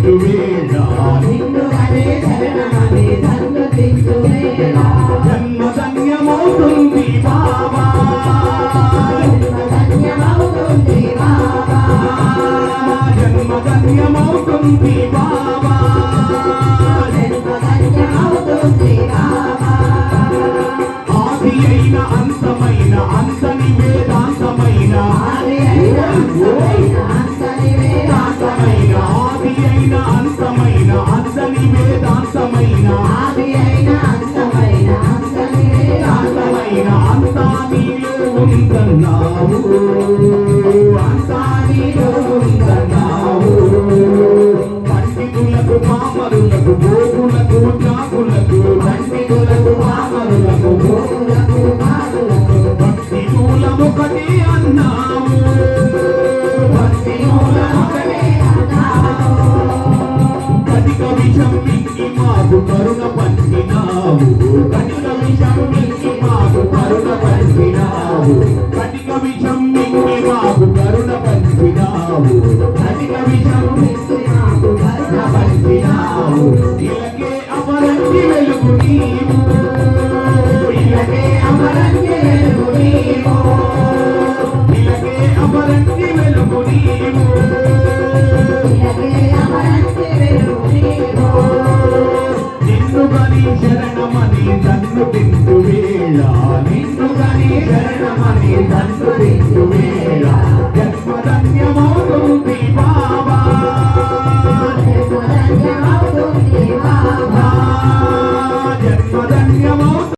తింటు వేళ నిన్నుగనే శరణమని సన్నుతింతు వేళ జన్మధన్యమవుతుంది బాబా జన్మధన్యమవుతుంది బాబా జన్మధన్యమవుతుంది బాబా జన్మధన్యమవుతుంది బాబా ఆది అయిన అంతమైన అంతని వేదాంతమైన ఆది అయిన అంతమైన అంతని వేదాంతమైన ఆది అయిన అంతమైన అంతని వేదాంతమైన ఆది అయిన అంతమైన అంతని వేదాంతమైన అంతా నీలో ఉందన్నావు అంతా నీలో ఉందన్నావు పండితులకు పామరులకు భోగులకు త్యాగులకు పండితులకు పామరులకు భోగులకు పాదులకు భక్తి మూలమొకటి అన్నావు భక్తి మూలమొకటే అన్నావు కటిక విషం మింగి మాకు కరుణ పంచినావు కటిక విషం మింగి మాకు కరుణ పంచినావు కటిక విషం మింగి మాకు కరుణ పంచినావు కటిక విషం మింగి మాకు కరుణ పంచినావు ఇలకే అమరంగి వెలుగు నీవు ఇలకే అమరంగి వెలుగు నీవు ఇలకే అమరంగి వెలుగు నీవు ఇలకే అమరంగి వెలుగు నీవు నిన్నుగని శరణమని నన్ను తింటు వేళ నిన్నుగని శరణమని నన్ను తింటు వేళ